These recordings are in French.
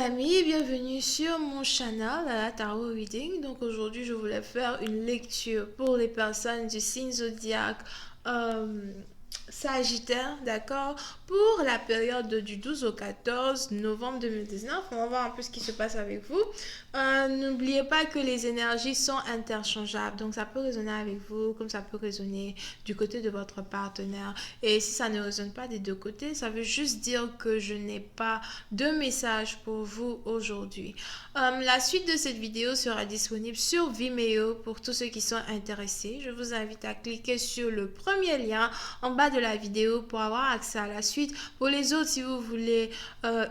amis, bienvenue sur mon channel Tarot Reading. Donc aujourd'hui je voulais faire une lecture pour les personnes du signe zodiaque euh, Sagittaire, d'accord, pour la période du 12 au 14 novembre 2019. On va voir un peu ce qui se passe avec vous. N'oubliez pas que les énergies sont interchangeables, donc ça peut résonner avec vous comme ça peut résonner du côté de votre partenaire. Et si ça ne résonne pas des deux côtés, ça veut juste dire que je n'ai pas de message pour vous aujourd'hui. La suite de cette vidéo sera disponible sur Vimeo pour tous ceux qui sont intéressés. Je vous invite à cliquer sur le premier lien en bas de la vidéo pour avoir accès à la suite. Pour les autres, si vous voulez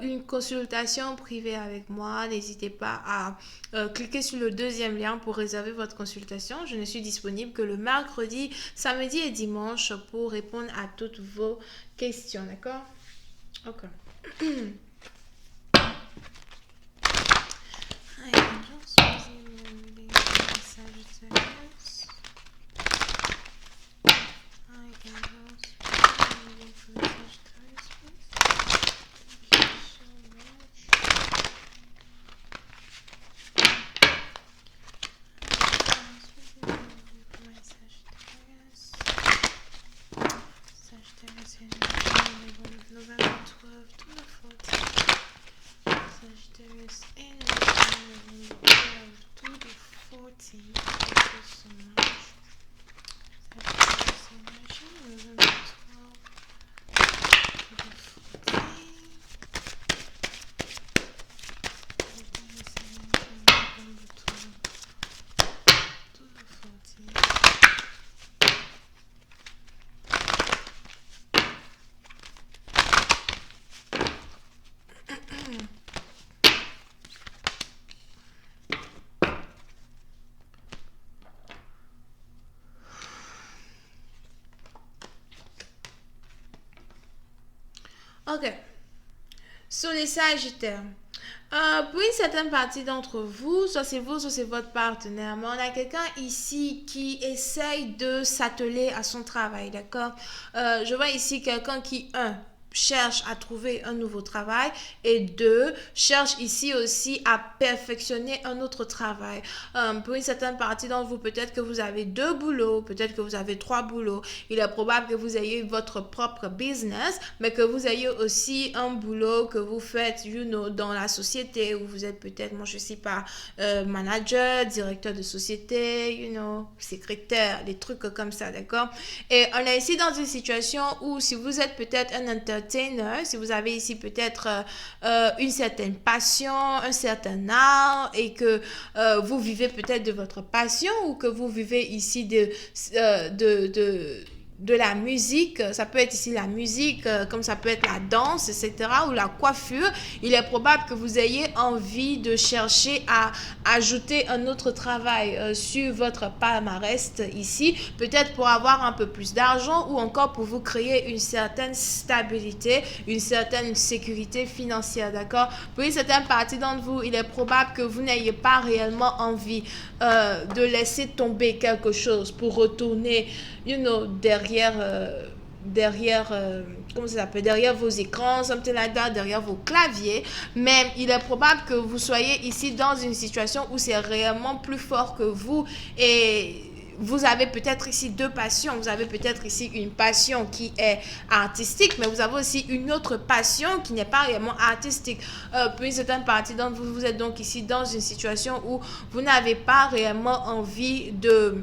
une consultation privée avec moi, n'hésitez pas à cliquer sur le deuxième lien pour réserver votre consultation. Je ne suis disponible que le mercredi, samedi et dimanche pour répondre à toutes vos questions, d'accord? Ok. November 12 to the 14th. Sagittarius energy, November 12 to the 14th. Thank you so much. Sagittarius energy, November 12 to the 14th. Sagittarius energy, November 12 to the 14th. Ok. Sur les Sagittaires. Pour une certaine partie d'entre vous, soit c'est vous, soit c'est votre partenaire, mais on a quelqu'un ici qui essaye de s'atteler à son travail, d'accord? Je vois ici quelqu'un qui, cherche à trouver un nouveau travail et deux, cherche ici aussi à perfectionner un autre travail. Pour une certaine partie d'entre vous, peut-être que vous avez deux boulots, peut-être que vous avez trois boulots. Il est probable que vous ayez votre propre business, mais que vous ayez aussi un boulot que vous faites, dans la société où vous êtes peut-être, moi je sais pas, manager, directeur de société, secrétaire, des trucs comme ça, d'accord? Et on est ici dans une situation où si vous êtes peut-être un entertainer, si vous avez ici peut-être une certaine passion, un certain art et que vous vivez peut-être de votre passion ou que vous vivez ici de la musique, ça peut être ici la musique, comme ça peut être la danse, etc., ou la coiffure, il est probable que vous ayez envie de chercher à ajouter un autre travail sur votre palmarès ici, peut-être pour avoir un peu plus d'argent ou encore pour vous créer une certaine stabilité, une certaine sécurité financière, d'accord? Pour une certaine partie d'entre vous, il est probable que vous n'ayez pas réellement envie de laisser tomber quelque chose pour retourner, derrière comment ça s'appelle, derrière vos écrans, something like that, derrière vos claviers, mais il est probable que vous soyez ici dans une situation où c'est réellement plus fort que vous et vous avez peut-être ici deux passions. Vous avez peut-être ici une passion qui est artistique, mais vous avez aussi une autre passion qui n'est pas réellement artistique. Pour une certaine partie d'entre vous, vous êtes donc ici dans une situation où vous n'avez pas réellement envie de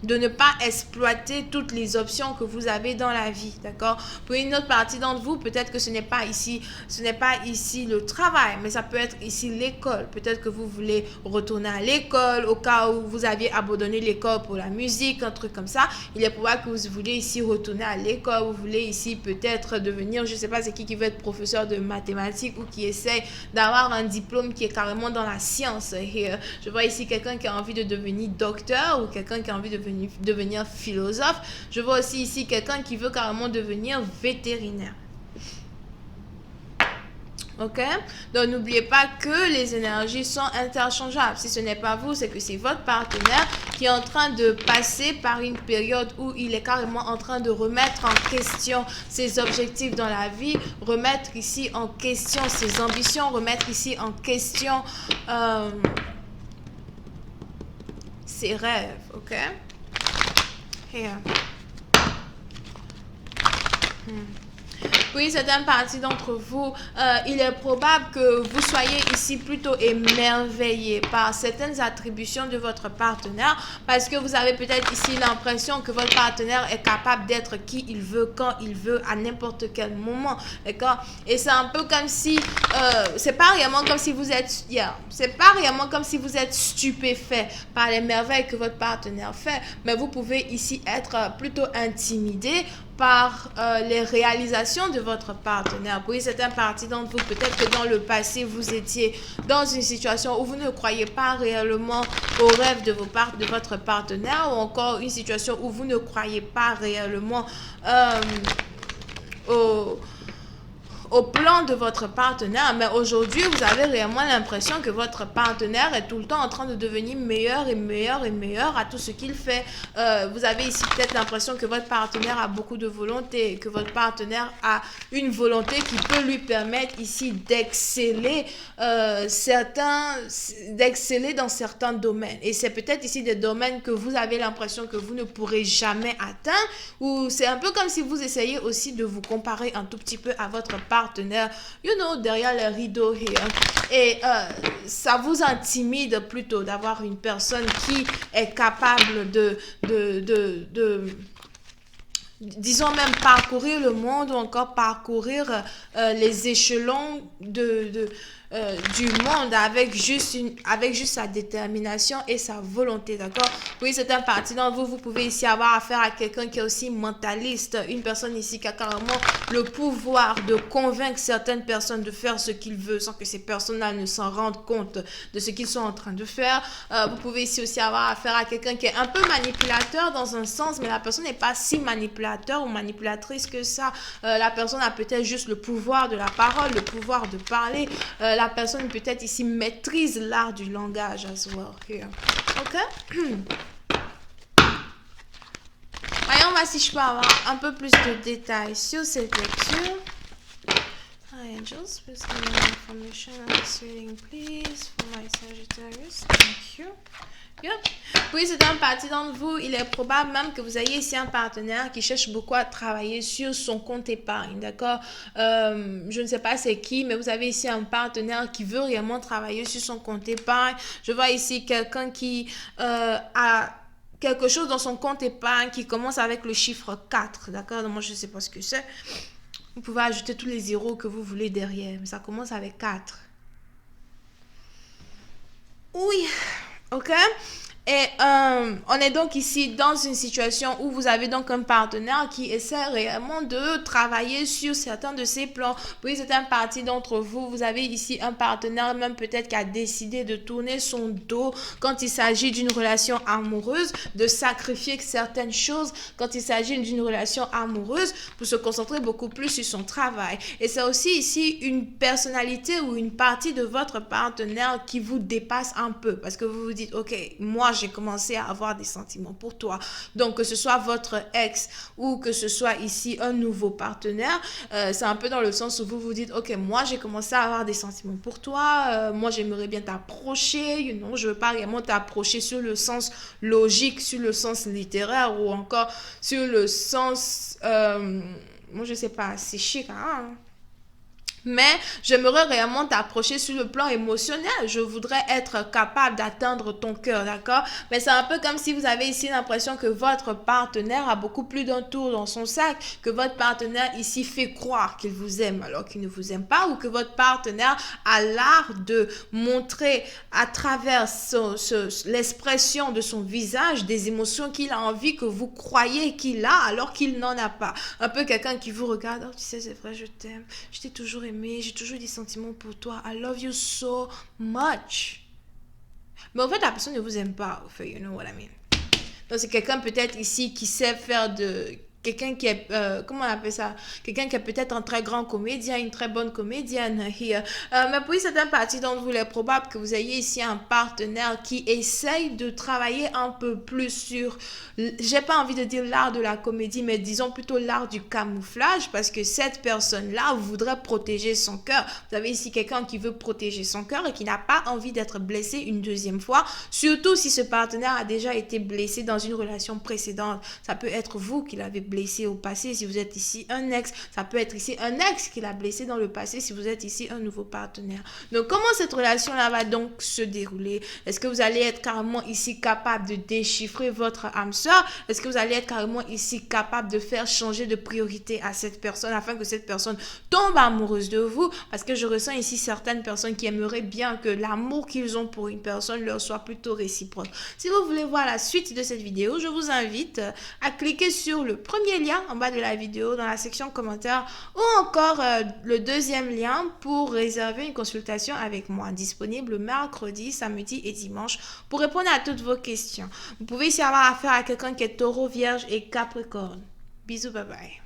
ne pas exploiter toutes les options que vous avez dans la vie, d'accord? Pour une autre partie d'entre vous, peut-être que ce n'est pas ici le travail, mais ça peut être ici l'école. Peut-être que vous voulez retourner à l'école au cas où vous aviez abandonné l'école pour la musique, un truc comme ça. Il est probable que vous voulez ici retourner à l'école, vous voulez ici peut-être devenir, je sais pas, c'est qui veut être professeur de mathématiques ou qui essaie d'avoir un diplôme qui est carrément dans la science. Et, je vois ici quelqu'un qui a envie de devenir docteur ou quelqu'un qui a envie de devenir philosophe. Je vois aussi ici quelqu'un qui veut carrément devenir vétérinaire. Ok? Donc, n'oubliez pas que les énergies sont interchangeables. Si ce n'est pas vous, c'est que c'est votre partenaire qui est en train de passer par une période où il est carrément en train de remettre en question ses objectifs dans la vie, remettre ici en question ses ambitions, remettre ici en question ses rêves. Ok? Here. Oui, certaines parties d'entre vous, il est probable que vous soyez ici plutôt émerveillés par certaines attributions de votre partenaire parce que vous avez peut-être ici l'impression que votre partenaire est capable d'être qui il veut, quand il veut, à n'importe quel moment. D'accord? Et c'est un peu comme si, c'est pas réellement comme si vous êtes, c'est pas réellement comme si vous êtes stupéfait par les merveilles que votre partenaire fait, mais vous pouvez ici être plutôt intimidé par les réalisations de votre partenaire. Oui, c'est un parti d'entre vous. Peut-être que dans le passé, vous étiez dans une situation où vous ne croyez pas réellement aux rêves de votre partenaire, ou encore une situation où vous ne croyez pas réellement au plan de votre partenaire, mais aujourd'hui, vous avez réellement l'impression que votre partenaire est tout le temps en train de devenir meilleur et meilleur et meilleur à tout ce qu'il fait. Vous avez ici peut-être l'impression que votre partenaire a beaucoup de volonté, que votre partenaire a une volonté qui peut lui permettre ici d'exceller d'exceller dans certains domaines. Et c'est peut-être ici des domaines que vous avez l'impression que vous ne pourrez jamais atteindre, ou c'est un peu comme si vous essayez aussi de vous comparer un tout petit peu à votre partenaire, derrière les rideaux here. Et ça vous intimide plutôt d'avoir une personne qui est capable disons même parcourir le monde, ou encore parcourir les échelons du monde avec juste sa détermination et sa volonté, d'accord? Oui, c'est un parti d'entre vous. Vous pouvez ici avoir affaire à quelqu'un qui est aussi mentaliste, une personne ici qui a carrément le pouvoir de convaincre certaines personnes de faire ce qu'il veut sans que ces personnes-là ne s'en rendent compte de ce qu'ils sont en train de faire. Vous pouvez ici aussi avoir affaire à quelqu'un qui est un peu manipulateur dans un sens, mais la personne n'est pas si manipulateur ou manipulatrice que ça. La personne a peut-être juste le pouvoir de la parole, le pouvoir de parler. La personne peut-être ici maîtrise l'art du langage as well here. Ok? Voyons, voir si je peux avoir un peu plus de détails sur cette lecture. Hi angels, please give me information on this reading, please, for my Sagittarius. Thank you. Yep. Oui, c'est un parti d'entre vous. Il est probable même que vous ayez ici un partenaire qui cherche beaucoup à travailler sur son compte épargne, d'accord? Je ne sais pas c'est qui, mais vous avez ici un partenaire qui veut réellement travailler sur son compte épargne. Je vois ici quelqu'un qui a quelque chose dans son compte épargne qui commence avec le chiffre 4, d'accord? Donc moi, je ne sais pas ce que c'est. Vous pouvez ajouter tous les zéros que vous voulez derrière, mais ça commence avec 4. Oui. Ok? Et on est donc ici dans une situation où vous avez donc un partenaire qui essaie réellement de travailler sur certains de ses plans. Oui, c'est un parti d'entre vous. Vous avez ici un partenaire même peut-être qui a décidé de tourner son dos quand il s'agit d'une relation amoureuse, de sacrifier certaines choses quand il s'agit d'une relation amoureuse pour se concentrer beaucoup plus sur son travail. Et c'est aussi ici une personnalité ou une partie de votre partenaire qui vous dépasse un peu parce que vous vous dites, ok, moi j'ai commencé à avoir des sentiments pour toi. Donc, que ce soit votre ex ou que ce soit ici un nouveau partenaire, c'est un peu dans le sens où vous vous dites, ok, moi j'ai commencé à avoir des sentiments pour toi, moi j'aimerais bien t'approcher, je veux pas vraiment t'approcher sur le sens logique, sur le sens littéraire ou encore sur le sens, moi je sais pas, c'est chic, hein? Mais j'aimerais réellement t'approcher sur le plan émotionnel. Je voudrais être capable d'atteindre ton cœur, d'accord? Mais c'est un peu comme si vous avez ici l'impression que votre partenaire a beaucoup plus d'un tour dans son sac, que votre partenaire ici fait croire qu'il vous aime alors qu'il ne vous aime pas, ou que votre partenaire a l'art de montrer à travers l'expression de son visage des émotions qu'il a envie que vous croyez qu'il a alors qu'il n'en a pas. Un peu quelqu'un qui vous regarde, oh tu sais c'est vrai, je t'aime, je t'ai toujours aimé. J'ai toujours des sentiments pour toi. I love you so much. Mais en fait, la personne ne vous aime pas. You know what I mean. Donc, c'est quelqu'un peut-être ici qui sait faire quelqu'un qui est, comment on appelle ça, quelqu'un qui est peut-être un très grand comédien, une très bonne comédienne here. Mais pour certaines parties d'entre vous, il est probable que vous ayez ici un partenaire qui essaye de travailler un peu plus sur, j'ai pas envie de dire l'art de la comédie, mais disons plutôt l'art du camouflage, parce que cette personne-là voudrait protéger son cœur. Vous avez ici quelqu'un qui veut protéger son cœur et qui n'a pas envie d'être blessé une deuxième fois, surtout si ce partenaire a déjà été blessé dans une relation précédente. Ça peut être vous qui l'avez blessé au passé si vous êtes ici un ex, ça peut être ici un ex qui l'a blessé dans le passé si vous êtes ici un nouveau partenaire. Donc comment cette relation-là va donc se dérouler? Est-ce que vous allez être carrément ici capable de déchiffrer votre âme sœur? Est-ce que vous allez être carrément ici capable de faire changer de priorité à cette personne afin que cette personne tombe amoureuse de vous? Parce que je ressens ici certaines personnes qui aimeraient bien que l'amour qu'ils ont pour une personne leur soit plutôt réciproque. Si vous voulez voir la suite de cette vidéo, je vous invite à cliquer sur le premier lien en bas de la vidéo dans la section commentaires ou encore le deuxième lien pour réserver une consultation avec moi, disponible mercredi, samedi et dimanche pour répondre à toutes vos questions. Vous pouvez ici avoir affaire à quelqu'un qui est taureau, vierge et capricorne. Bisous, bye bye.